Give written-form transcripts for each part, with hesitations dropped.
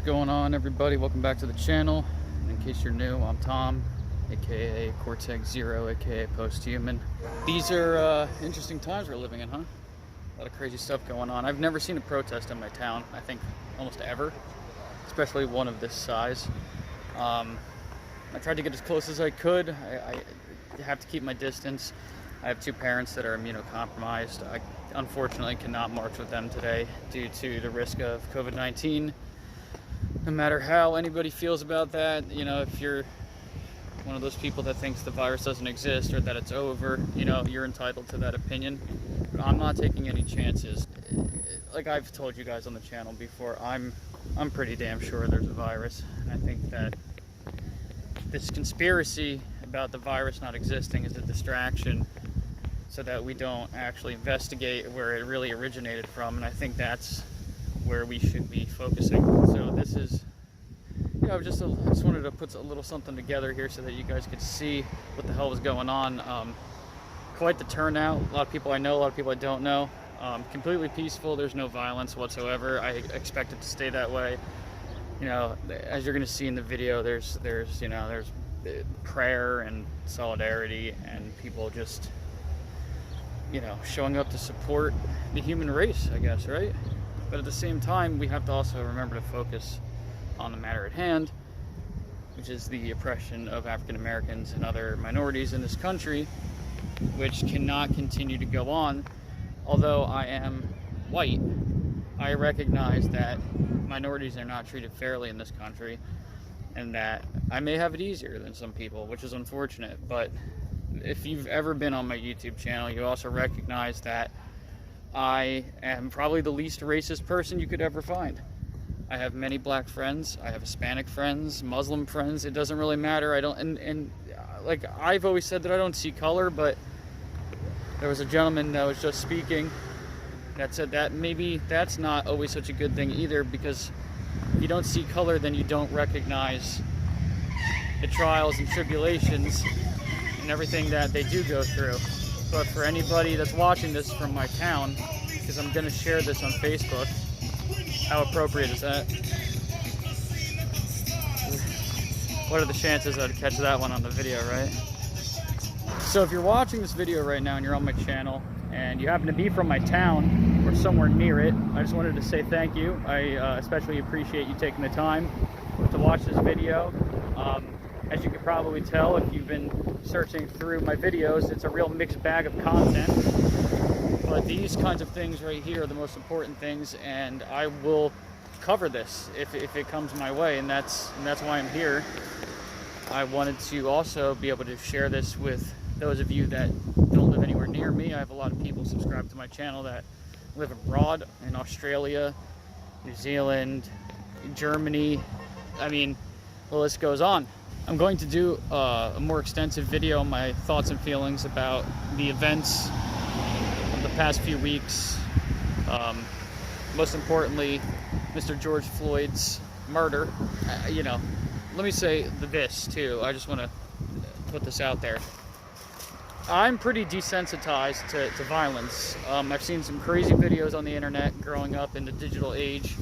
going on, everybody? Welcome back to the channel. In case you're new, I'm Tom, aka Cortex Zero, aka Posthuman. These are interesting times we're living in, huh? A lot of crazy stuff going on. I've never seen a protest in my town, I think almost ever, especially one of this size. I tried to get as close as I could. I have to keep my distance. I have two parents that are immunocompromised. I unfortunately cannot march with them today due to the risk of COVID-19. No matter how anybody feels about that, you know, if you're one of those people that thinks the virus doesn't exist or that it's over, you know, you're entitled to that opinion. But I'm not taking any chances. Like I've told you guys on the channel before, I'm pretty damn sure there's a virus. And I think that this conspiracy about the virus not existing is a distraction so that we don't actually investigate where it really originated from, and I think that's where we should be focusing. So this is, you know, I just wanted to put a little something together here so that you guys could see what the hell was going on. Quite the turnout. A lot of people I know, a lot of people I don't know. Completely peaceful. There's no violence whatsoever. I expect it to stay that way. You know, as you're going to see in the video, there's prayer and solidarity and people just, you know, showing up to support the human race, I guess, right? But at the same time, we have to also remember to focus on the matter at hand, which is the oppression of African Americans and other minorities in this country, which cannot continue to go on. Although I am white, I recognize that minorities are not treated fairly in this country, and that I may have it easier than some people, which is unfortunate. But if you've ever been on my YouTube channel, you also recognize that I am probably the least racist person you could ever find. I have many black friends, I have Hispanic friends, Muslim friends. It doesn't really matter. I don't, and like I've always said that I don't see color, but there was a gentleman that was just speaking that said that maybe that's not always such a good thing either, because if you don't see color, then you don't recognize the trials and tribulations and everything that they do go through. But for anybody that's watching this from my town, because I'm going to share this on Facebook, how appropriate is that? What are the chances I'd catch that one on the video, right? So if you're watching this video right now and you're on my channel and you happen to be from my town or somewhere near it, I just wanted to say thank you. I especially appreciate you taking the time to watch this video. As you can probably tell if you've been searching through my videos, it's a real mixed bag of content. But these kinds of things right here are the most important things, and I will cover this if it comes my way, and that's why I'm here. I wanted to also be able to share this with those of you that don't live anywhere near me. I have a lot of people subscribed to my channel that live abroad in Australia, New Zealand, Germany. I mean, the list goes on. I'm going to do a more extensive video on my thoughts and feelings about the events of the past few weeks. Most importantly, Mr. George Floyd's murder. You know, let me say this too. I just want to put this out there. I'm pretty desensitized to violence. I've seen some crazy videos on the internet growing up in the digital age.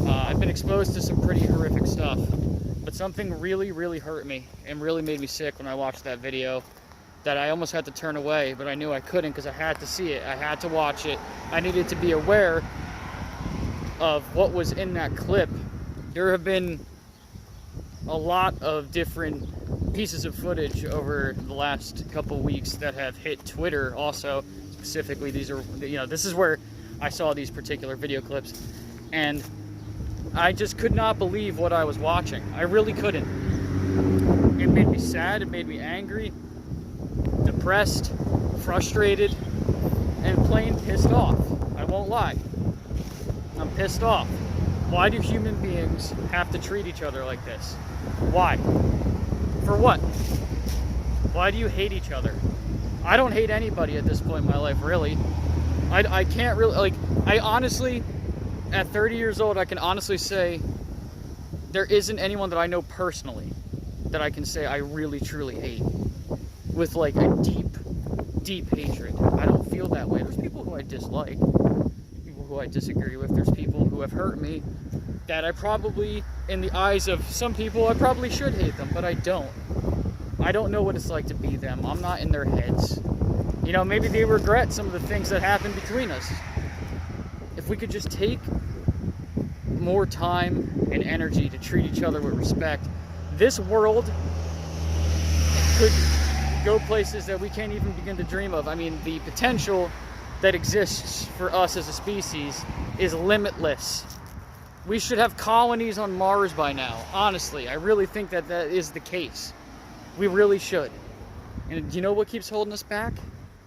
I've been exposed to some pretty horrific stuff. But something really, really hurt me and really made me sick when I watched that video, that I almost had to turn away, but I knew I couldn't because I had to see it. I had to watch it. I needed to be aware of what was in that clip. There have been a lot of different pieces of footage over the last couple weeks that have hit Twitter also. Specifically, these are, you know, this is where I saw these particular video clips, and I just could not believe what I was watching. I really couldn't. It made me sad, it made me angry, depressed, frustrated, and plain pissed off. I won't lie. I'm pissed off. Why do human beings have to treat each other like this? Why? For what? Why do you hate each other? I don't hate anybody at this point in my life, really. I can't really, like, I honestly, at 30 years old, I can honestly say there isn't anyone that I know personally that I can say I really, truly hate with, like, a deep, deep hatred. I don't feel that way. There's people who I dislike, people who I disagree with. There's people who have hurt me that I probably, in the eyes of some people, I probably should hate them, but I don't. I don't know what it's like to be them. I'm not in their heads. You know, maybe they regret some of the things that happened between us. If we could just take more time and energy to treat each other with respect, this world could go places that we can't even begin to dream of. I mean, the potential that exists for us as a species is limitless. We should have colonies on Mars by now. Honestly, I really think that that is the case. We really should. And do you know what keeps holding us back?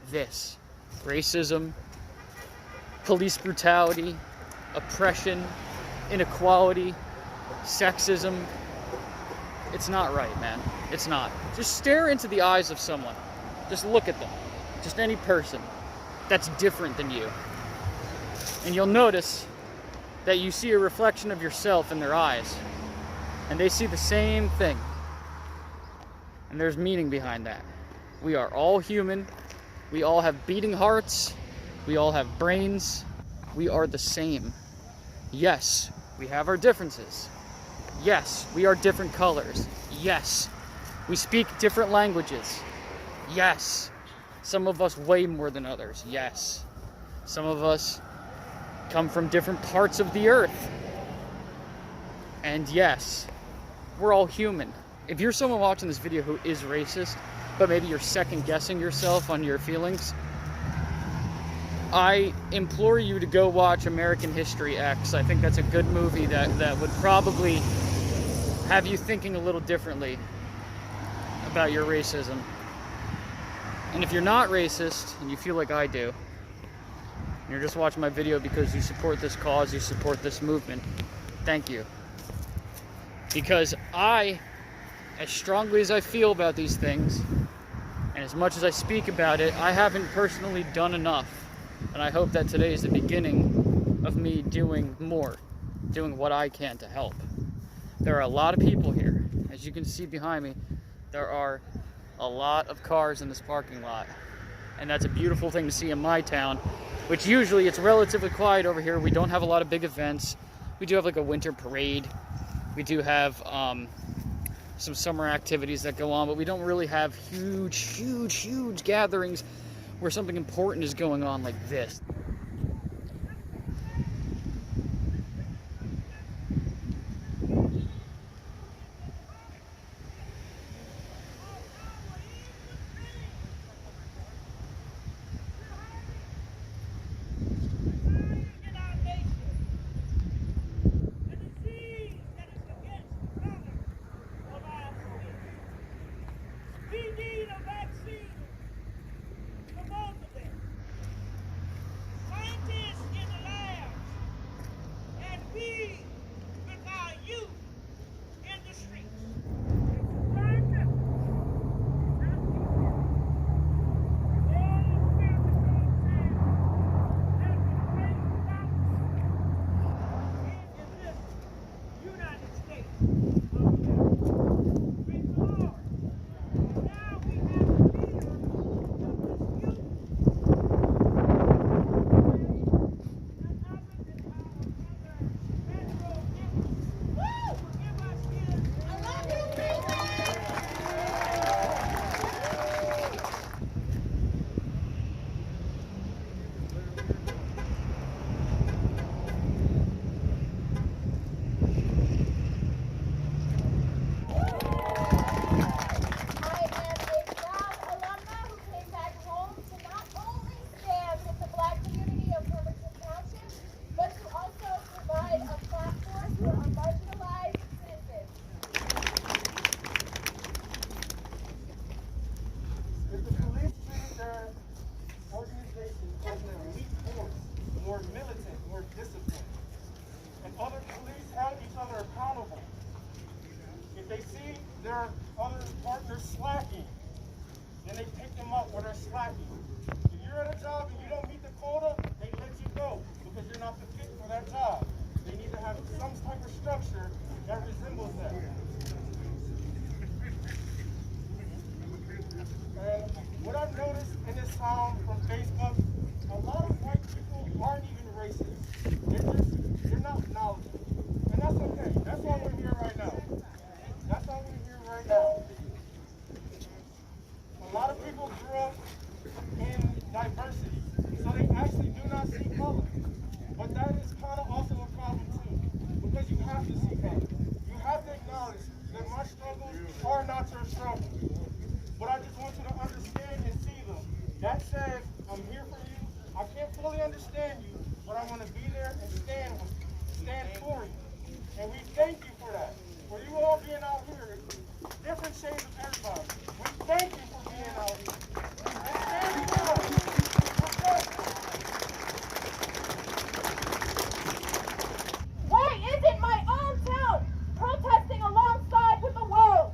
This. Racism, police brutality, oppression, inequality, sexism. It's not right, man. It's not. Just stare into the eyes of someone. Just look at them. Just any person that's different than you. And you'll notice that you see a reflection of yourself in their eyes. And they see the same thing. And there's meaning behind that. We are all human. We all have beating hearts. We all have brains. We are the same. Yes, we have our differences. Yes, we are different colors. Yes, we speak different languages. Yes, some of us way more than others. Yes, some of us come from different parts of the earth. And yes, we're all human. If you're someone watching this video who is racist, but maybe you're second guessing yourself on your feelings, I implore you to go watch American History X. I think that's a good movie that would probably have you thinking a little differently about your racism. And if you're not racist, and you feel like I do, and you're just watching my video because you support this cause, you support this movement, thank you. Because I, as strongly as I feel about these things, and as much as I speak about it, I haven't personally done enough. And I hope that today is the beginning of me doing more, doing what I can to help. There are a lot of people here. As you can see behind me, there are a lot of cars in this parking lot. And that's a beautiful thing to see in my town, which usually it's relatively quiet over here. We don't have a lot of big events. We do have like a winter parade. We do have some summer activities that go on, but we don't really have huge gatherings where something important is going on like this. their other partners slacking, then they pick them up where they're slacking. If you're at a job and you don't meet the quota, they let you go because you're not the fit for that job. They need to have some type of structure that resembles that. And what I've noticed in this town from Facebook, a lot of white people aren't even racist. They're not knowledgeable. And that's that says I'm here for you. I can't fully understand you, but I want to be there and stand for you. And we thank you for that. For you all being out here, different shades of everybody. We thank you for being out here. And standing for us. Why isn't my own town protesting alongside with the world?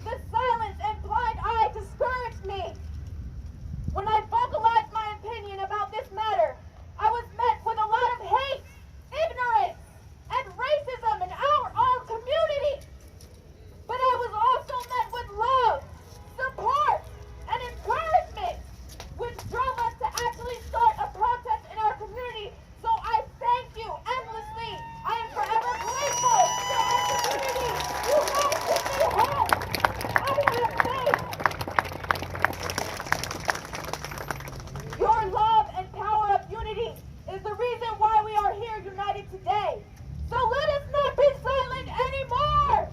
The silence and blind eye discouraged me. When I vocalized my opinion about this matter, I was met with a lot of hate, ignorance, and racism in our own community. But I was also met with love, support, and encouragement, which drove us to actually start a protest in our community. So I thank you endlessly. I am forever grateful to our community. You guys give me hope. I have faith. Your love and power of unity is the reason why we are here united today. So let us not be silent anymore.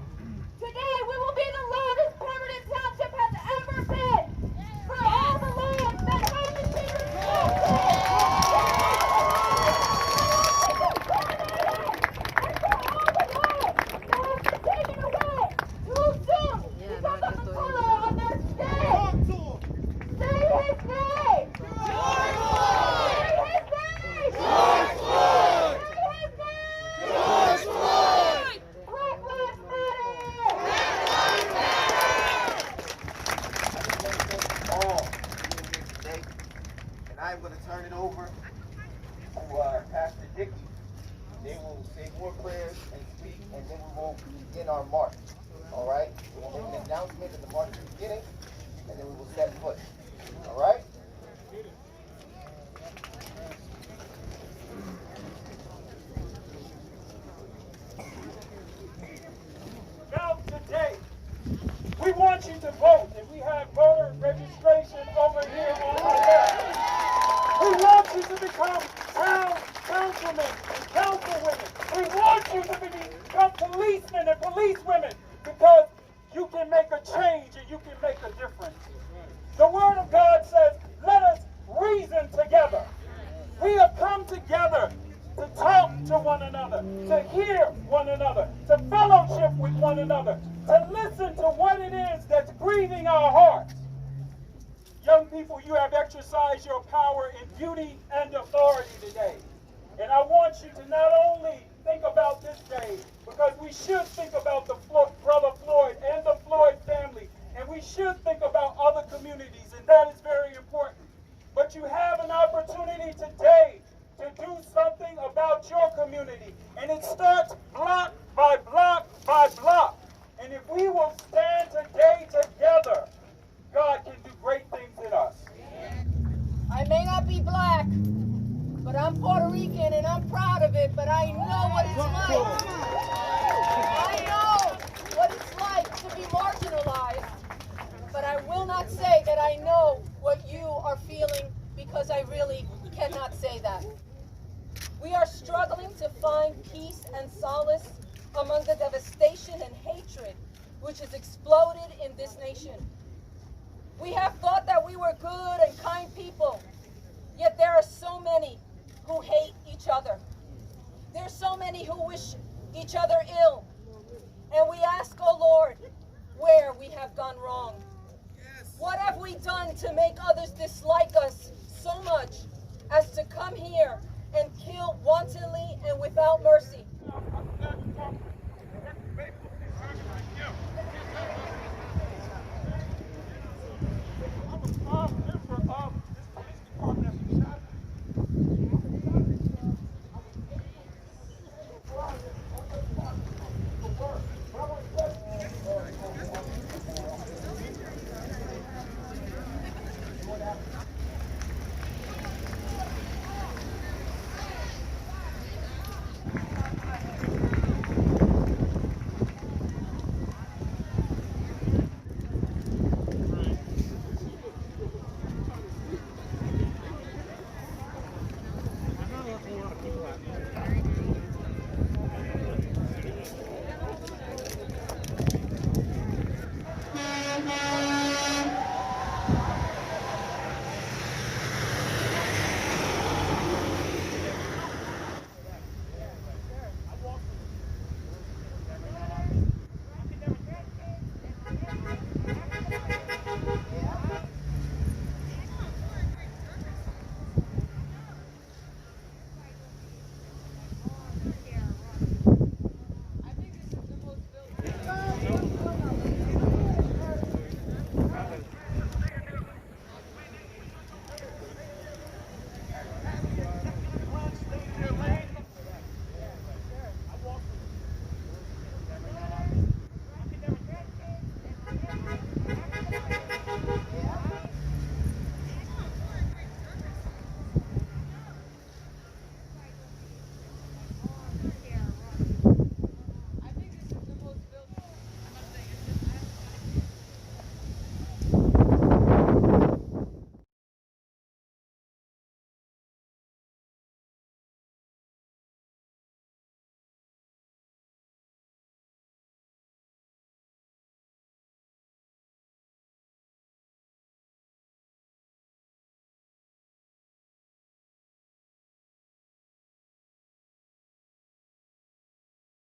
Today we will be the loudest permanent township has ever been. For all the lands that haven't been taken away too soon because of the color of their skin. Say his name. George Floyd. Say his name. George Floyd. Say his name. George Floyd. Black Lives Matter. All today, and I'm going to turn it over to Pastor Dickey. They will say more prayers and speak, and then we will begin our march. All right? We will make an announcement at the march beginning, and then we will set foot. All right? Now today, we want you to vote, and we have voter registration over here on my left. We want you to become town councilmen and councilwomen. We want you to become policemen and policewomen because you can make a change and you can make a difference. The Word of God says, let us reason together. We have come together to talk to one another, to hear one another, to fellowship with one another, to listen to what it is that's grieving our hearts. Young people, you have exercised your power in beauty and authority today. And I want you to not only think about this day, because we should think about the brother Floyd and the Floyd family, and we should think about other communities, and that is very important. But you have an opportunity today to do something about your community. And it starts block by block by block. And if we will stand today together, God can do great things in us. I may not be black, but I'm Puerto Rican and I'm proud of it, but I know what it's like. I know what it's like to be marginalized, but I will not say that I know what you are feeling because I really cannot say that. We are struggling to find peace and solace among the devastation and hatred which has exploded in this nation. We have thought that we were good and kind people, yet there are so many who hate each other. There's so many who wish each other ill. And we ask, oh Lord, where we have gone wrong. What have we done to make others dislike us so much as to come here and kill wantonly and without mercy?